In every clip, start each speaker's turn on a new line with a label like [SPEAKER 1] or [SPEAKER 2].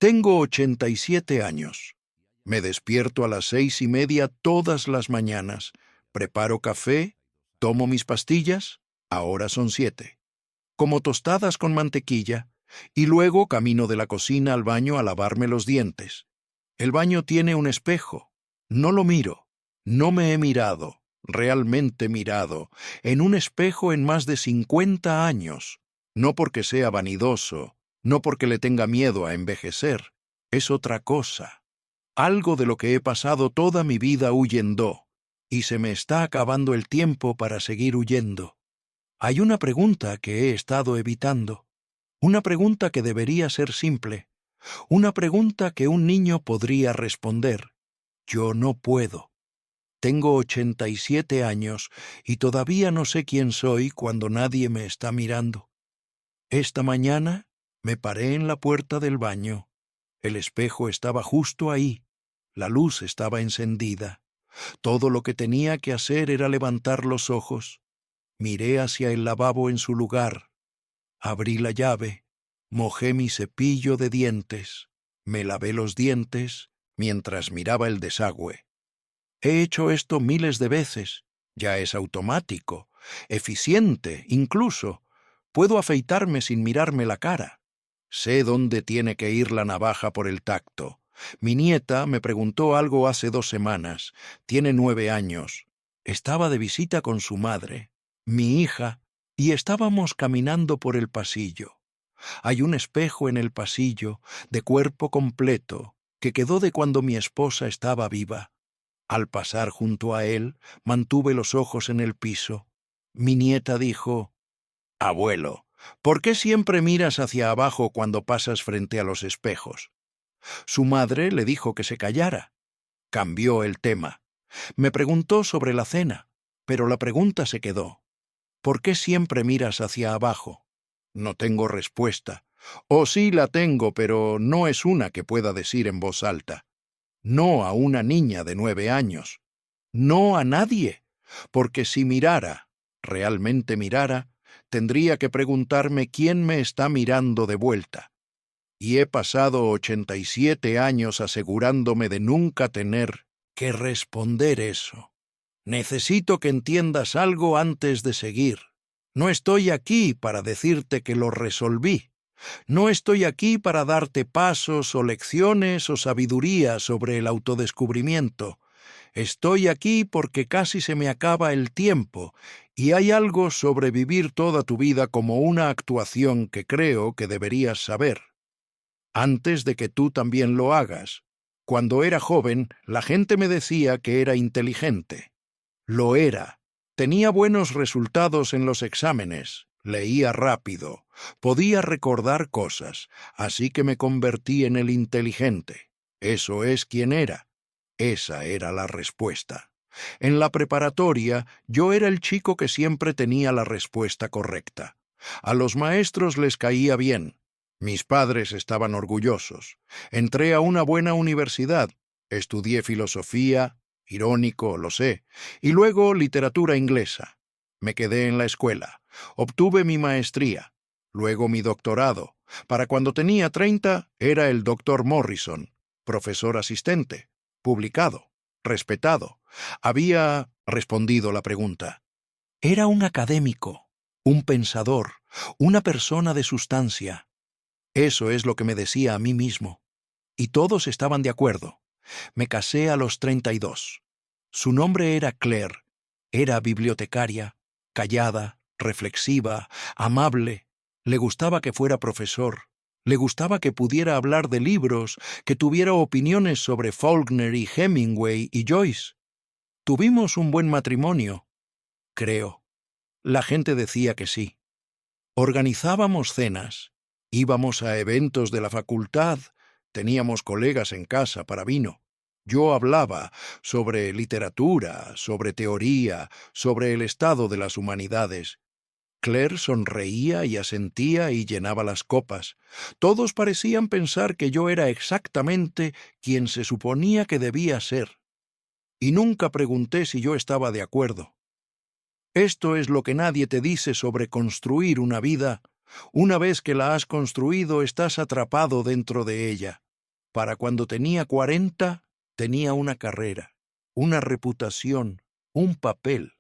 [SPEAKER 1] Tengo 87 años. Me despierto a las 6:30 todas las mañanas. Preparo café, tomo mis pastillas, ahora son 7. Como tostadas con mantequilla, y luego camino de la cocina al baño a lavarme los dientes. El baño tiene un espejo. No lo miro. No me he mirado, realmente mirado, en un espejo en más de 50 años. No porque sea vanidoso, no porque le tenga miedo a envejecer. Es otra cosa. Algo de lo que he pasado toda mi vida huyendo, y se me está acabando el tiempo para seguir huyendo. Hay una pregunta que he estado evitando, una pregunta que debería ser simple, una pregunta que un niño podría responder. Yo no puedo. Tengo 87 años y todavía no sé quién soy cuando nadie me está mirando. Esta mañana me paré en la puerta del baño. El espejo estaba justo ahí. La luz estaba encendida. Todo lo que tenía que hacer era levantar los ojos. Miré hacia el lavabo en su lugar. Abrí la llave. Mojé mi cepillo de dientes. Me lavé los dientes mientras miraba el desagüe. He hecho esto miles de veces. Ya es automático, eficiente, incluso. Puedo afeitarme sin mirarme la cara. Sé dónde tiene que ir la navaja por el tacto. Mi nieta me preguntó algo hace 2 semanas. Tiene 9 años. Estaba de visita con su madre, mi hija, y estábamos caminando por el pasillo. Hay un espejo en el pasillo, de cuerpo completo, que quedó de cuando mi esposa estaba viva. Al pasar junto a él, mantuve los ojos en el piso. Mi nieta dijo: «Abuelo, ¿por qué siempre miras hacia abajo cuando pasas frente a los espejos?» Su madre le dijo que se callara. Cambió el tema. Me preguntó sobre la cena, pero la pregunta se quedó. ¿Por qué siempre miras hacia abajo? No tengo respuesta. O sí la tengo, pero no es una que pueda decir en voz alta. No a una niña de 9 años. No a nadie. Porque si mirara, realmente mirara, tendría que preguntarme quién me está mirando de vuelta. Y he pasado 87 años asegurándome de nunca tener que responder eso. Necesito que entiendas algo antes de seguir. No estoy aquí para decirte que lo resolví. No estoy aquí para darte pasos o lecciones o sabiduría sobre el autodescubrimiento. Estoy aquí porque casi se me acaba el tiempo y hay algo sobre vivir toda tu vida como una actuación que creo que deberías saber. Antes de que tú también lo hagas. Cuando era joven, la gente me decía que era inteligente. Lo era. Tenía buenos resultados en los exámenes. Leía rápido. Podía recordar cosas. Así que me convertí en el inteligente. Eso es quien era. Esa era la respuesta. En la preparatoria, yo era el chico que siempre tenía la respuesta correcta. A los maestros les caía bien. Mis padres estaban orgullosos. Entré a una buena universidad. Estudié filosofía, irónico, lo sé, y luego literatura inglesa. Me quedé en la escuela. Obtuve mi maestría, luego mi doctorado. Para cuando tenía 30, era el Dr. Morrison, profesor asistente, publicado, respetado. Había respondido la pregunta. Era un académico, un pensador, una persona de sustancia. Eso es lo que me decía a mí mismo. Y todos estaban de acuerdo. Me casé a los 32. Su nombre era Claire. Era bibliotecaria, callada, reflexiva, amable. Le gustaba que fuera profesor. Le gustaba que pudiera hablar de libros, que tuviera opiniones sobre Faulkner y Hemingway y Joyce. Tuvimos un buen matrimonio, creo. La gente decía que sí. Organizábamos cenas. Íbamos a eventos de la facultad. Teníamos colegas en casa para vino. Yo hablaba sobre literatura, sobre teoría, sobre el estado de las humanidades. Claire sonreía y asentía y llenaba las copas. Todos parecían pensar que yo era exactamente quien se suponía que debía ser. Y nunca pregunté si yo estaba de acuerdo. Esto es lo que nadie te dice sobre construir una vida. Una vez que la has construido, estás atrapado dentro de ella. Para cuando tenía 40, tenía una carrera, una reputación, un papel.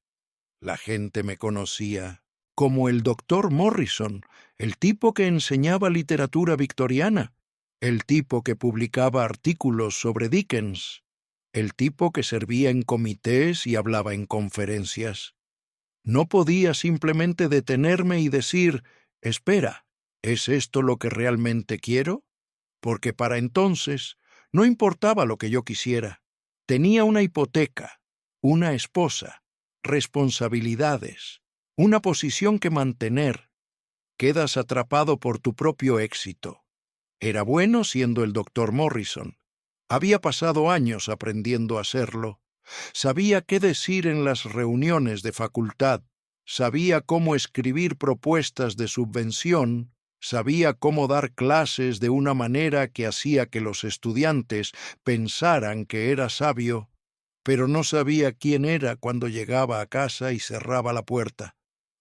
[SPEAKER 1] La gente me conocía como el doctor Morrison, el tipo que enseñaba literatura victoriana, el tipo que publicaba artículos sobre Dickens, el tipo que servía en comités y hablaba en conferencias. No podía simplemente detenerme y decir, espera, ¿es esto lo que realmente quiero? Porque para entonces no importaba lo que yo quisiera. Tenía una hipoteca, una esposa, responsabilidades, una posición que mantener. Quedas atrapado por tu propio éxito. Era bueno siendo el doctor Morrison. Había pasado años aprendiendo a hacerlo. Sabía qué decir en las reuniones de facultad. Sabía cómo escribir propuestas de subvención. Sabía cómo dar clases de una manera que hacía que los estudiantes pensaran que era sabio, pero no sabía quién era cuando llegaba a casa y cerraba la puerta.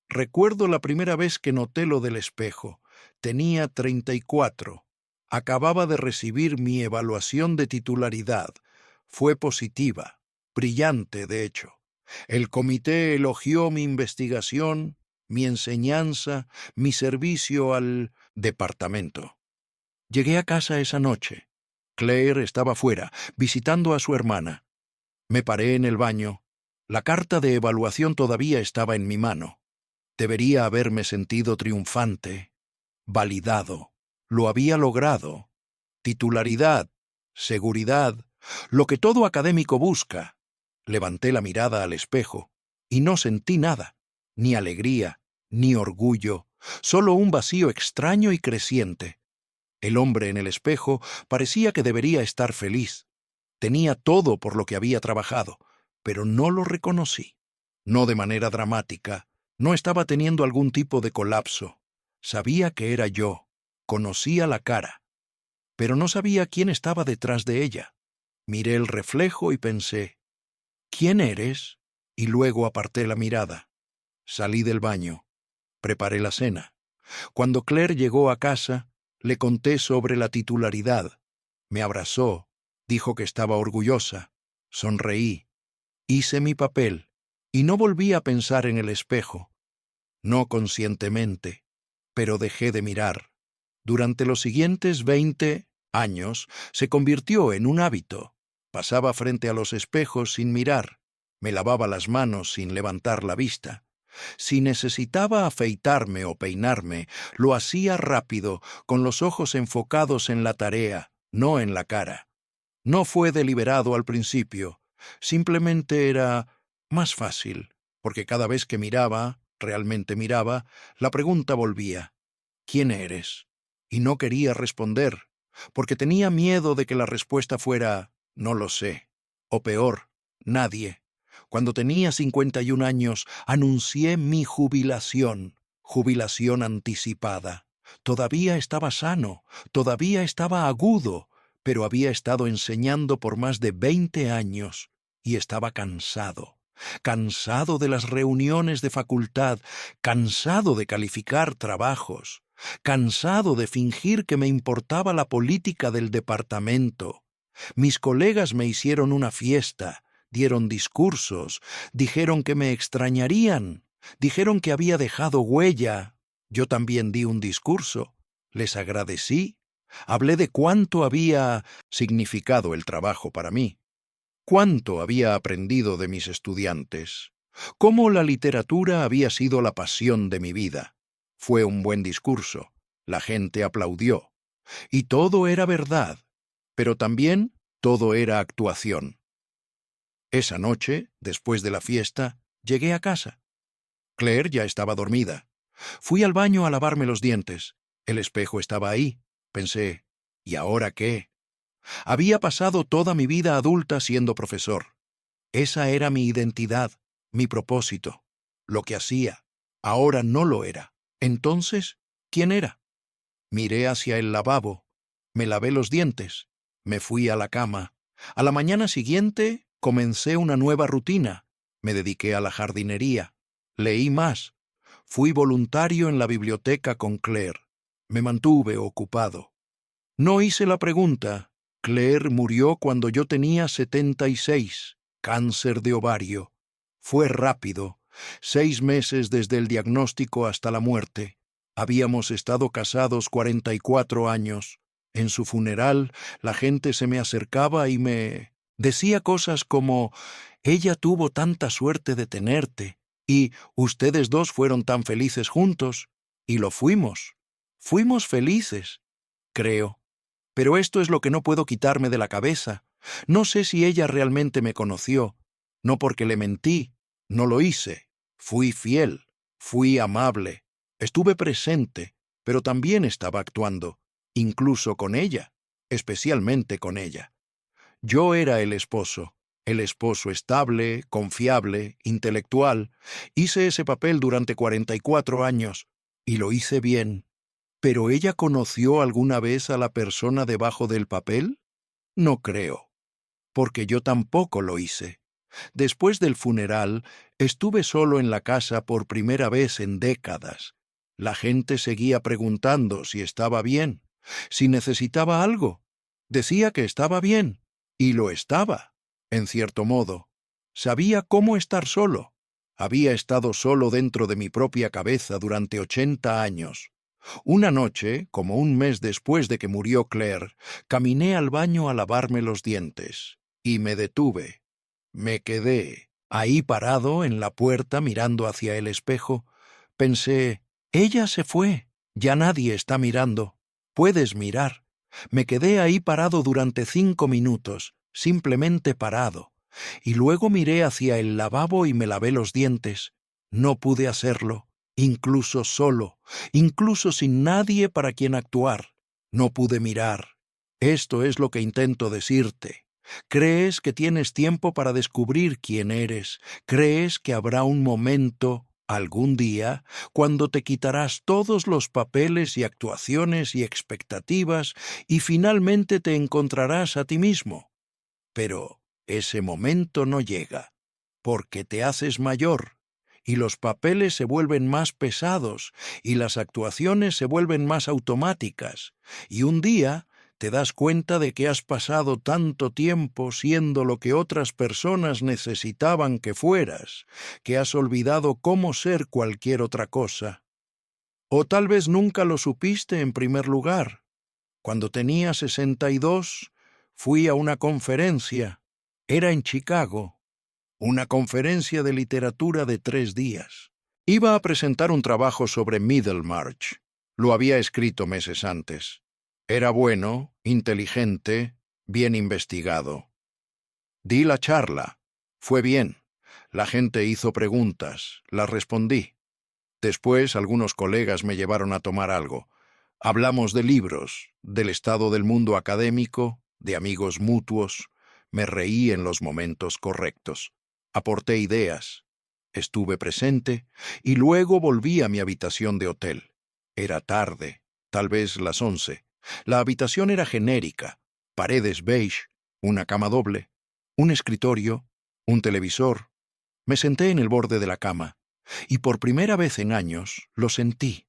[SPEAKER 1] Recuerdo la primera vez que noté lo del espejo. Tenía 34. Acababa de recibir mi evaluación de titularidad. Fue positiva, brillante, de hecho. El comité elogió mi investigación, mi enseñanza, mi servicio al departamento. Llegué a casa esa noche. Claire estaba fuera, visitando a su hermana. Me paré en el baño. La carta de evaluación todavía estaba en mi mano. Debería haberme sentido triunfante, validado. Lo había logrado. Titularidad, seguridad, lo que todo académico busca. Levanté la mirada al espejo y no sentí nada, ni alegría, ni orgullo, solo un vacío extraño y creciente. El hombre en el espejo parecía que debería estar feliz. Tenía todo por lo que había trabajado, pero no lo reconocí. No de manera dramática, no estaba teniendo algún tipo de colapso. Sabía que era yo, conocía la cara, pero no sabía quién estaba detrás de ella. Miré el reflejo y pensé, ¿quién eres? Y luego aparté la mirada. Salí del baño, preparé la cena. Cuando Claire llegó a casa, le conté sobre la titularidad. Me abrazó, dijo que estaba orgullosa. Sonreí. Hice mi papel y no volví a pensar en el espejo. No conscientemente, pero dejé de mirar. Durante los siguientes 20 años se convirtió en un hábito. Pasaba frente a los espejos sin mirar. Me lavaba las manos sin levantar la vista. Si necesitaba afeitarme o peinarme, lo hacía rápido, con los ojos enfocados en la tarea, no en la cara. No fue deliberado al principio, simplemente era más fácil, porque cada vez que miraba, realmente miraba, la pregunta volvía, ¿quién eres? Y no quería responder, porque tenía miedo de que la respuesta fuera, no lo sé, o peor, nadie. Cuando tenía 51 años, anuncié mi jubilación anticipada. Todavía estaba sano, todavía estaba agudo, pero había estado enseñando por más de 20 años y estaba cansado. Cansado de las reuniones de facultad, cansado de calificar trabajos, cansado de fingir que me importaba la política del departamento. Mis colegas me hicieron una fiesta, dieron discursos, dijeron que me extrañarían, dijeron que había dejado huella. Yo también di un discurso, les agradecí, hablé de cuánto había significado el trabajo para mí, cuánto había aprendido de mis estudiantes, cómo la literatura había sido la pasión de mi vida. Fue un buen discurso, la gente aplaudió, y todo era verdad, pero también todo era actuación. Esa noche, después de la fiesta, llegué a casa. Claire ya estaba dormida. Fui al baño a lavarme los dientes. El espejo estaba ahí. Pensé, ¿y ahora qué? Había pasado toda mi vida adulta siendo profesor. Esa era mi identidad, mi propósito, lo que hacía. Ahora no lo era. Entonces, ¿quién era? Miré hacia el lavabo. Me lavé los dientes. Me fui a la cama. A la mañana siguiente comencé una nueva rutina. Me dediqué a la jardinería. Leí más. Fui voluntario en la biblioteca con Claire. Me mantuve ocupado. No hice la pregunta, Claire murió cuando yo tenía 76, cáncer de ovario. Fue rápido, 6 meses desde el diagnóstico hasta la muerte. Habíamos estado casados 44 años. En su funeral, la gente se me acercaba y me decía cosas como: «Ella tuvo tanta suerte de tenerte», y «Ustedes dos fueron tan felices juntos», y lo fuimos. Fuimos felices, creo. Pero esto es lo que no puedo quitarme de la cabeza. No sé si ella realmente me conoció. No porque le mentí, no lo hice. Fui fiel, fui amable, estuve presente, pero también estaba actuando, incluso con ella, especialmente con ella. Yo era el esposo estable, confiable, intelectual. Hice ese papel durante 44 años, y lo hice bien. ¿Pero ella conoció alguna vez a la persona debajo del papel? No creo, porque yo tampoco lo hice. Después del funeral, estuve solo en la casa por primera vez en décadas. La gente seguía preguntando si estaba bien, si necesitaba algo. Decía que estaba bien, y lo estaba, en cierto modo. Sabía cómo estar solo. Había estado solo dentro de mi propia cabeza durante 80 años. Una noche, como un mes después de que murió Claire, caminé al baño a lavarme los dientes, y me detuve. Me quedé ahí parado en la puerta mirando hacia el espejo. Pensé: ella se fue, ya nadie está mirando. Puedes mirar. Me quedé ahí parado durante 5 minutos, simplemente parado. Y luego miré hacia el lavabo y me lavé los dientes. No pude hacerlo, incluso solo, incluso sin nadie para quien actuar. No pude mirar. Esto es lo que intento decirte. Crees que tienes tiempo para descubrir quién eres. Crees que habrá un momento, algún día, cuando te quitarás todos los papeles y actuaciones y expectativas y finalmente te encontrarás a ti mismo. Pero ese momento no llega, porque te haces mayor, y los papeles se vuelven más pesados, y las actuaciones se vuelven más automáticas, y un día te das cuenta de que has pasado tanto tiempo siendo lo que otras personas necesitaban que fueras, que has olvidado cómo ser cualquier otra cosa. O tal vez nunca lo supiste en primer lugar. Cuando tenía 62, fui a una conferencia. Era en Chicago. Una conferencia de literatura de 3 días. Iba a presentar un trabajo sobre Middlemarch. Lo había escrito meses antes. Era bueno, inteligente, bien investigado. Di la charla. Fue bien. La gente hizo preguntas. Las respondí. Después algunos colegas me llevaron a tomar algo. Hablamos de libros, del estado del mundo académico, de amigos mutuos. Me reí en los momentos correctos. Aporté ideas. Estuve presente y luego volví a mi habitación de hotel. Era tarde, tal vez las 11. La habitación era genérica, paredes beige, una cama doble, un escritorio, un televisor. Me senté en el borde de la cama y por primera vez en años lo sentí.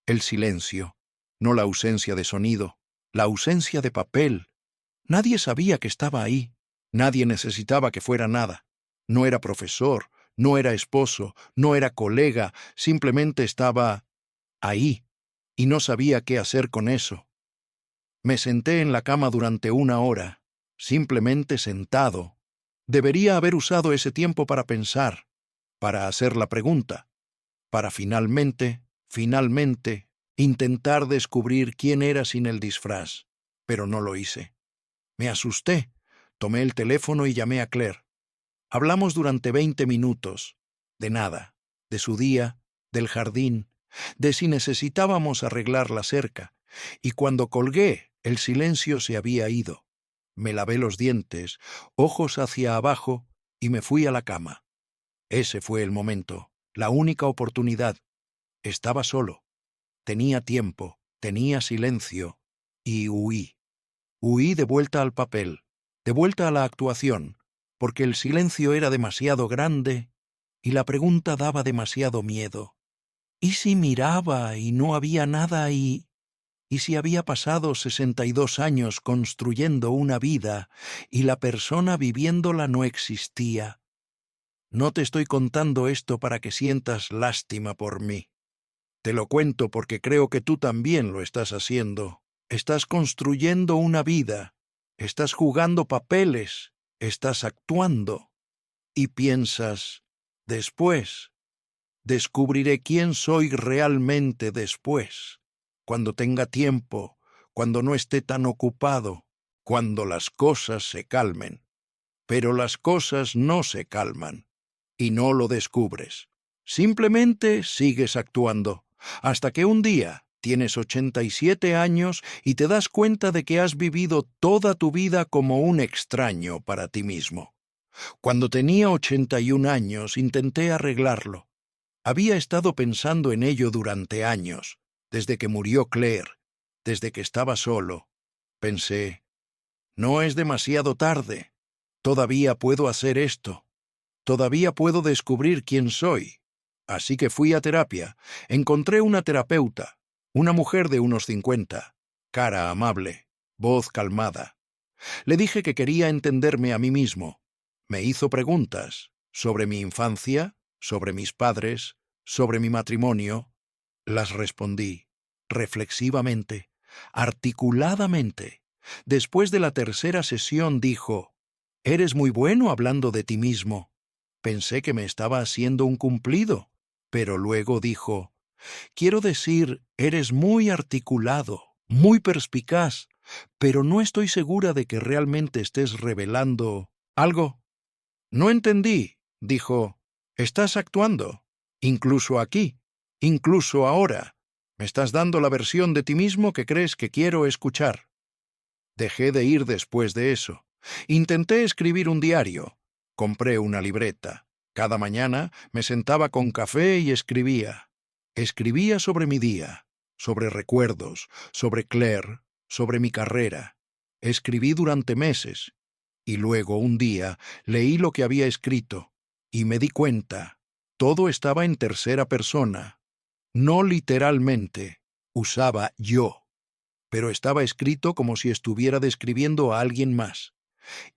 [SPEAKER 1] El silencio, no la ausencia de sonido, la ausencia de papel. Nadie sabía que estaba ahí. Nadie necesitaba que fuera nada. No era profesor, no era esposo, no era colega, simplemente estaba ahí, y no sabía qué hacer con eso. Me senté en la cama durante 1 hora, simplemente sentado. Debería haber usado ese tiempo para pensar, para hacer la pregunta, para finalmente, intentar descubrir quién era sin el disfraz, pero no lo hice. Me asusté, tomé el teléfono y llamé a Claire. Hablamos durante 20 minutos, de nada, de su día, del jardín, de si necesitábamos arreglar la cerca, y cuando colgué, el silencio se había ido. Me lavé los dientes, ojos hacia abajo, y me fui a la cama. Ese fue el momento, la única oportunidad. Estaba solo, tenía tiempo, tenía silencio, y huí. Huí de vuelta al papel, de vuelta a la actuación, porque el silencio era demasiado grande y la pregunta daba demasiado miedo. ¿Y si miraba y no había nada y ¿Y si había pasado 62 años construyendo una vida y la persona viviéndola no existía? No te estoy contando esto para que sientas lástima por mí. Te lo cuento porque creo que tú también lo estás haciendo. Estás construyendo una vida, estás jugando papeles, estás actuando. Y piensas, después, descubriré quién soy realmente después, cuando tenga tiempo, cuando no esté tan ocupado, cuando las cosas se calmen. Pero las cosas no se calman, y no lo descubres. Simplemente sigues actuando, hasta que un día tienes 87 años y te das cuenta de que has vivido toda tu vida como un extraño para ti mismo. Cuando tenía 81 años intenté arreglarlo. Había estado pensando en ello durante años, desde que murió Claire, desde que estaba solo. Pensé, no es demasiado tarde. Todavía puedo hacer esto. Todavía puedo descubrir quién soy. Así que fui a terapia. Encontré una terapeuta, una mujer de unos 50, cara amable, voz calmada. Le dije que quería entenderme a mí mismo. Me hizo preguntas sobre mi infancia, sobre mis padres, sobre mi matrimonio. Las respondí, reflexivamente, articuladamente. Después de la tercera sesión dijo, «Eres muy bueno hablando de ti mismo». Pensé que me estaba haciendo un cumplido, pero luego dijo, «Quiero decir, eres muy articulado, muy perspicaz, pero no estoy segura de que realmente estés revelando algo». «No entendí», dijo, «estás actuando, incluso aquí, incluso ahora. Me estás dando la versión de ti mismo que crees que quiero escuchar». Dejé de ir después de eso. Intenté escribir un diario. Compré una libreta. Cada mañana me sentaba con café y escribía. Escribía sobre mi día, sobre recuerdos, sobre Claire, sobre mi carrera. Escribí durante meses. Y luego, un día, leí lo que había escrito, y me di cuenta. Todo estaba en tercera persona. No literalmente. Usaba yo. Pero estaba escrito como si estuviera describiendo a alguien más.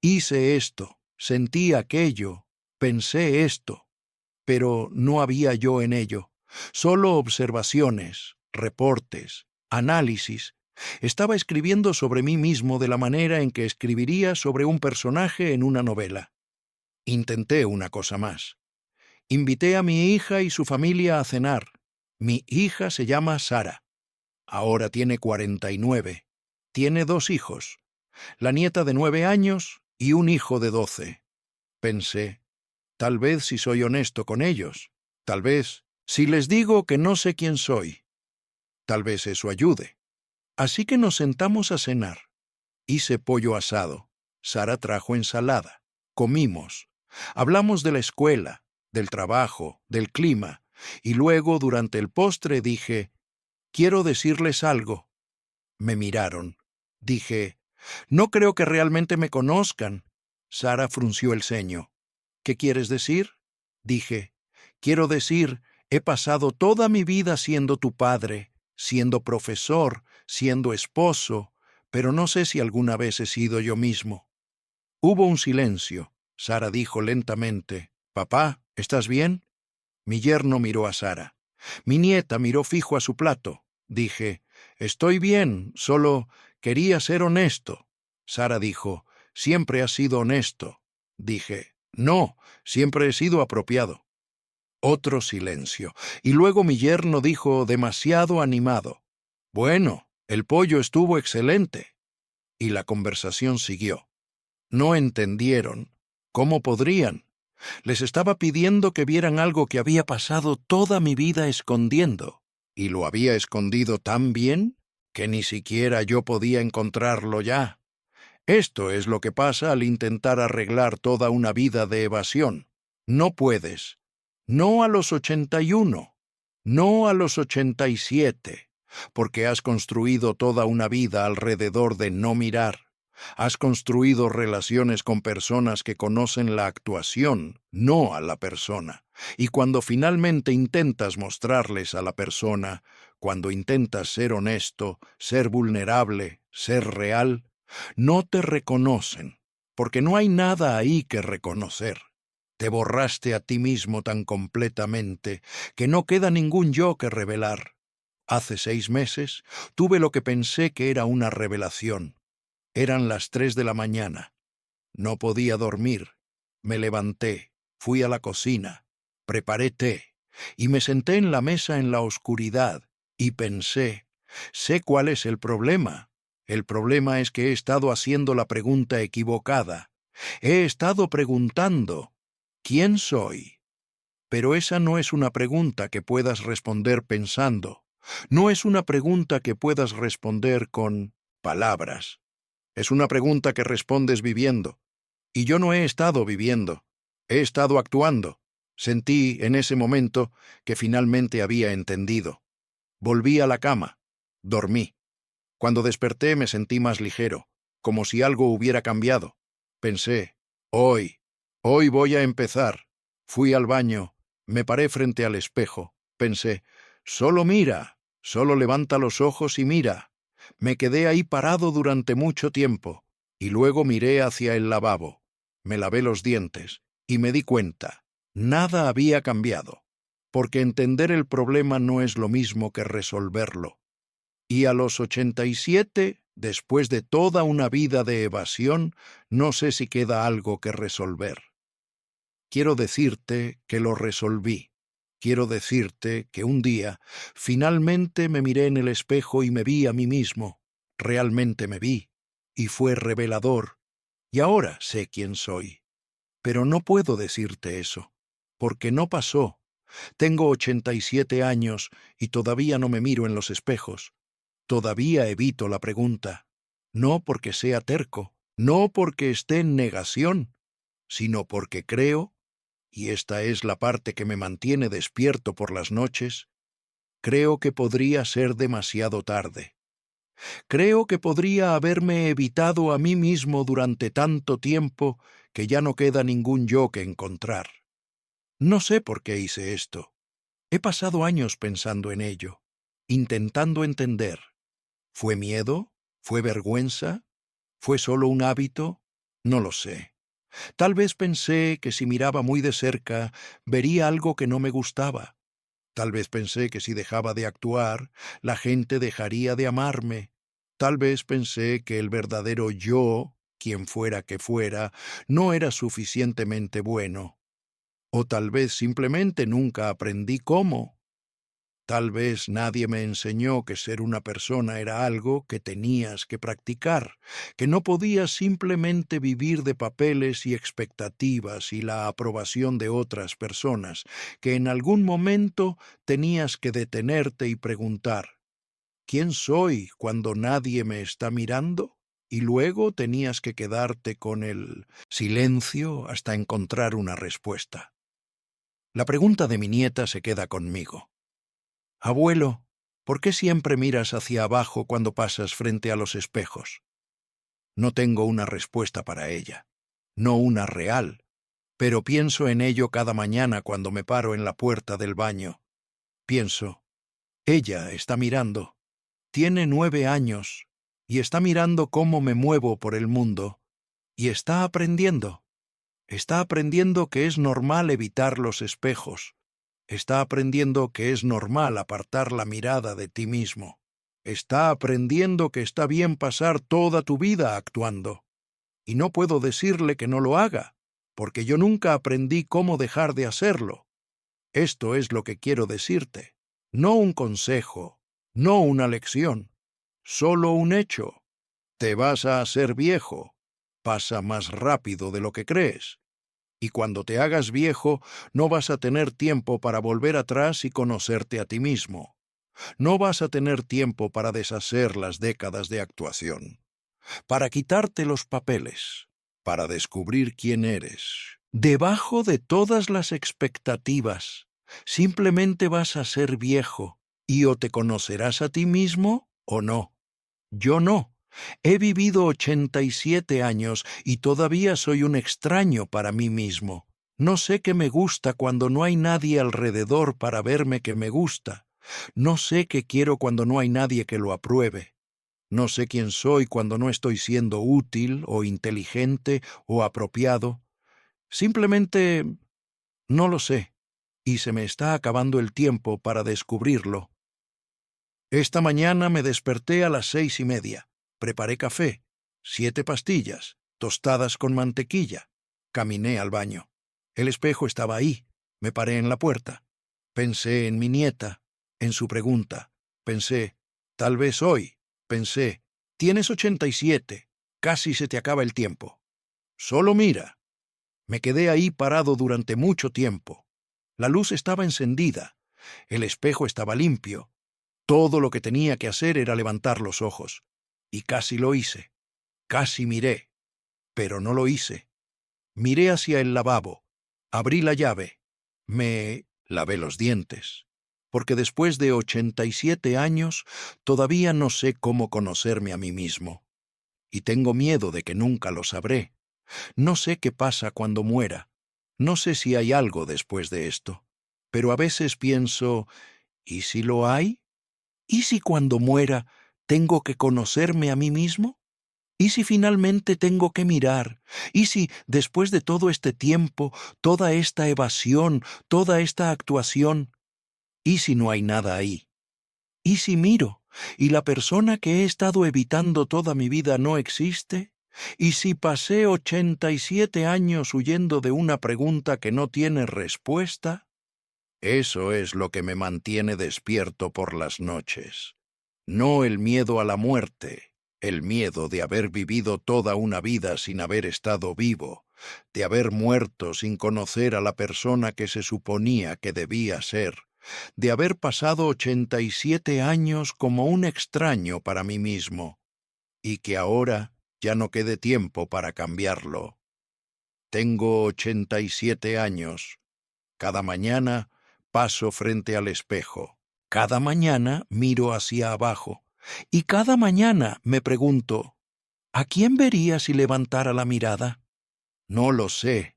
[SPEAKER 1] Hice esto, sentí aquello, pensé esto, pero no había yo en ello. Solo observaciones, reportes, análisis. Estaba escribiendo sobre mí mismo de la manera en que escribiría sobre un personaje en una novela. Intenté una cosa más. Invité a mi hija y su familia a cenar. Mi hija se llama Sara. Ahora tiene 49. Tiene 2 hijos, la nieta de 9 años y un hijo de 12. Pensé, tal vez si soy honesto con ellos, tal vez si les digo que no sé quién soy, tal vez eso ayude. Así que nos sentamos a cenar. Hice pollo asado. Sara trajo ensalada. Comimos. Hablamos de la escuela, del trabajo, del clima, y luego, durante el postre, dije, «Quiero decirles algo». Me miraron. Dije, «No creo que realmente me conozcan». Sara frunció el ceño. «¿Qué quieres decir?». Dije, «Quiero decir, he pasado toda mi vida siendo tu padre, siendo profesor, siendo esposo, pero no sé si alguna vez he sido yo mismo». Hubo un silencio. Sara dijo lentamente, «Papá, ¿estás bien?». Mi yerno miró a Sara. Mi nieta miró fijo a su plato. Dije, «Estoy bien, solo quería ser honesto». Sara dijo, «Siempre has sido honesto». Dije, «No, siempre he sido apropiado». Otro silencio, y luego mi yerno dijo, demasiado animado, «Bueno, el pollo estuvo excelente». Y la conversación siguió. No entendieron. ¿Cómo podrían? Les estaba pidiendo que vieran algo que había pasado toda mi vida escondiendo. Y lo había escondido tan bien que ni siquiera yo podía encontrarlo ya. Esto es lo que pasa al intentar arreglar toda una vida de evasión. No puedes. No a los 81. No a los 87. Porque has construido toda una vida alrededor de no mirar. Has construido relaciones con personas que conocen la actuación, no a la persona. Y cuando finalmente intentas mostrarles a la persona, cuando intentas ser honesto, ser vulnerable, ser real, no te reconocen, porque no hay nada ahí que reconocer. Te borraste a ti mismo tan completamente que no queda ningún yo que revelar. Hace 6 meses tuve lo que pensé que era una revelación. Eran las 3 de la mañana. No podía dormir. Me levanté, fui a la cocina, preparé té y me senté en la mesa en la oscuridad y pensé, sé cuál es el problema. El problema es que he estado haciendo la pregunta equivocada. He estado preguntando, ¿quién soy? Pero esa no es una pregunta que puedas responder pensando. No es una pregunta que puedas responder con palabras. Es una pregunta que respondes viviendo. Y yo no he estado viviendo. He estado actuando. Sentí en ese momento que finalmente había entendido. Volví a la cama. Dormí. Cuando desperté me sentí más ligero, como si algo hubiera cambiado. Pensé, hoy voy a empezar. Fui al baño, me paré frente al espejo. Pensé, solo mira, solo levanta los ojos y mira. Me quedé ahí parado durante mucho tiempo, y luego miré hacia el lavabo. Me lavé los dientes, y me di cuenta, nada había cambiado, porque entender el problema no es lo mismo que resolverlo. Y a los 87, después de toda una vida de evasión, no sé si queda algo que resolver. Quiero decirte que lo resolví. Quiero decirte que un día, finalmente me miré en el espejo y me vi a mí mismo. Realmente me vi, y fue revelador. Y ahora sé quién soy. Pero no puedo decirte eso, porque no pasó. Tengo 87 años y todavía no me miro en los espejos. Todavía evito la pregunta, no porque sea terco, no porque esté en negación, sino porque creo, y esta es la parte que me mantiene despierto por las noches, creo que podría ser demasiado tarde. Creo que podría haberme evitado a mí mismo durante tanto tiempo que ya no queda ningún yo que encontrar. No sé por qué hice esto. He pasado años pensando en ello, intentando entender. ¿Fue miedo? ¿Fue vergüenza? ¿Fue solo un hábito? No lo sé. Tal vez pensé que si miraba muy de cerca, vería algo que no me gustaba. Tal vez pensé que si dejaba de actuar, la gente dejaría de amarme. Tal vez pensé que el verdadero yo, quien fuera que fuera, no era suficientemente bueno. O tal vez simplemente nunca aprendí cómo. Tal vez nadie me enseñó que ser una persona era algo que tenías que practicar, que no podías simplemente vivir de papeles y expectativas y la aprobación de otras personas, que en algún momento tenías que detenerte y preguntar, ¿quién soy cuando nadie me está mirando? Y luego tenías que quedarte con el silencio hasta encontrar una respuesta. La pregunta de mi nieta se queda conmigo. Abuelo, ¿por qué siempre miras hacia abajo cuando pasas frente a los espejos? No tengo una respuesta para ella, no una real, pero pienso en ello cada mañana cuando me paro en la puerta del baño. Pienso, ella está mirando, tiene 9 años, y está mirando cómo me muevo por el mundo, y está aprendiendo. Está aprendiendo que es normal evitar los espejos. Está aprendiendo que es normal apartar la mirada de ti mismo. Está aprendiendo que está bien pasar toda tu vida actuando. Y no puedo decirle que no lo haga, porque yo nunca aprendí cómo dejar de hacerlo. Esto es lo que quiero decirte. No un consejo, no una lección, solo un hecho. Te vas a hacer viejo. Pasa más rápido de lo que crees. Y cuando te hagas viejo, no vas a tener tiempo para volver atrás y conocerte a ti mismo. No vas a tener tiempo para deshacer las décadas de actuación, para quitarte los papeles, para descubrir quién eres. Debajo de todas las expectativas, simplemente vas a ser viejo, y o te conocerás a ti mismo o no. Yo no. He vivido 87 años y todavía soy un extraño para mí mismo. No sé qué me gusta cuando no hay nadie alrededor para verme que me gusta. No sé qué quiero cuando no hay nadie que lo apruebe. No sé quién soy cuando no estoy siendo útil o inteligente o apropiado. Simplemente no lo sé, y se me está acabando el tiempo para descubrirlo. Esta mañana me desperté a las 6:30. Preparé café, 7 pastillas, tostadas con mantequilla. Caminé al baño. El espejo estaba ahí. Me paré en la puerta. Pensé en mi nieta, en su pregunta. Pensé, tal vez hoy. Pensé, tienes 87. Casi se te acaba el tiempo. Solo mira. Me quedé ahí parado durante mucho tiempo. La luz estaba encendida. El espejo estaba limpio. Todo lo que tenía que hacer era levantar los ojos. Y casi lo hice. Casi miré. Pero no lo hice. Miré hacia el lavabo. Abrí la llave. Me lavé los dientes. Porque después de 87 años todavía no sé cómo conocerme a mí mismo. Y tengo miedo de que nunca lo sabré. No sé qué pasa cuando muera. No sé si hay algo después de esto. Pero a veces pienso, ¿y si lo hay? ¿Y si cuando muera tengo que conocerme a mí mismo? ¿Y si finalmente tengo que mirar? ¿Y si, después de todo este tiempo, toda esta evasión, toda esta actuación, y si no hay nada ahí? ¿Y si miro y la persona que he estado evitando toda mi vida no existe? ¿Y si pasé 87 años huyendo de una pregunta que no tiene respuesta? Eso es lo que me mantiene despierto por las noches. No el miedo a la muerte, el miedo de haber vivido toda una vida sin haber estado vivo, de haber muerto sin conocer a la persona que se suponía que debía ser, de haber pasado 87 años como un extraño para mí mismo, y que ahora ya no quede tiempo para cambiarlo. Tengo 87 años. Cada mañana paso frente al espejo. Cada mañana miro hacia abajo. Y cada mañana me pregunto, ¿a quién vería si levantara la mirada? No lo sé.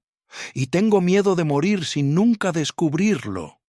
[SPEAKER 1] Y tengo miedo de morir sin nunca descubrirlo.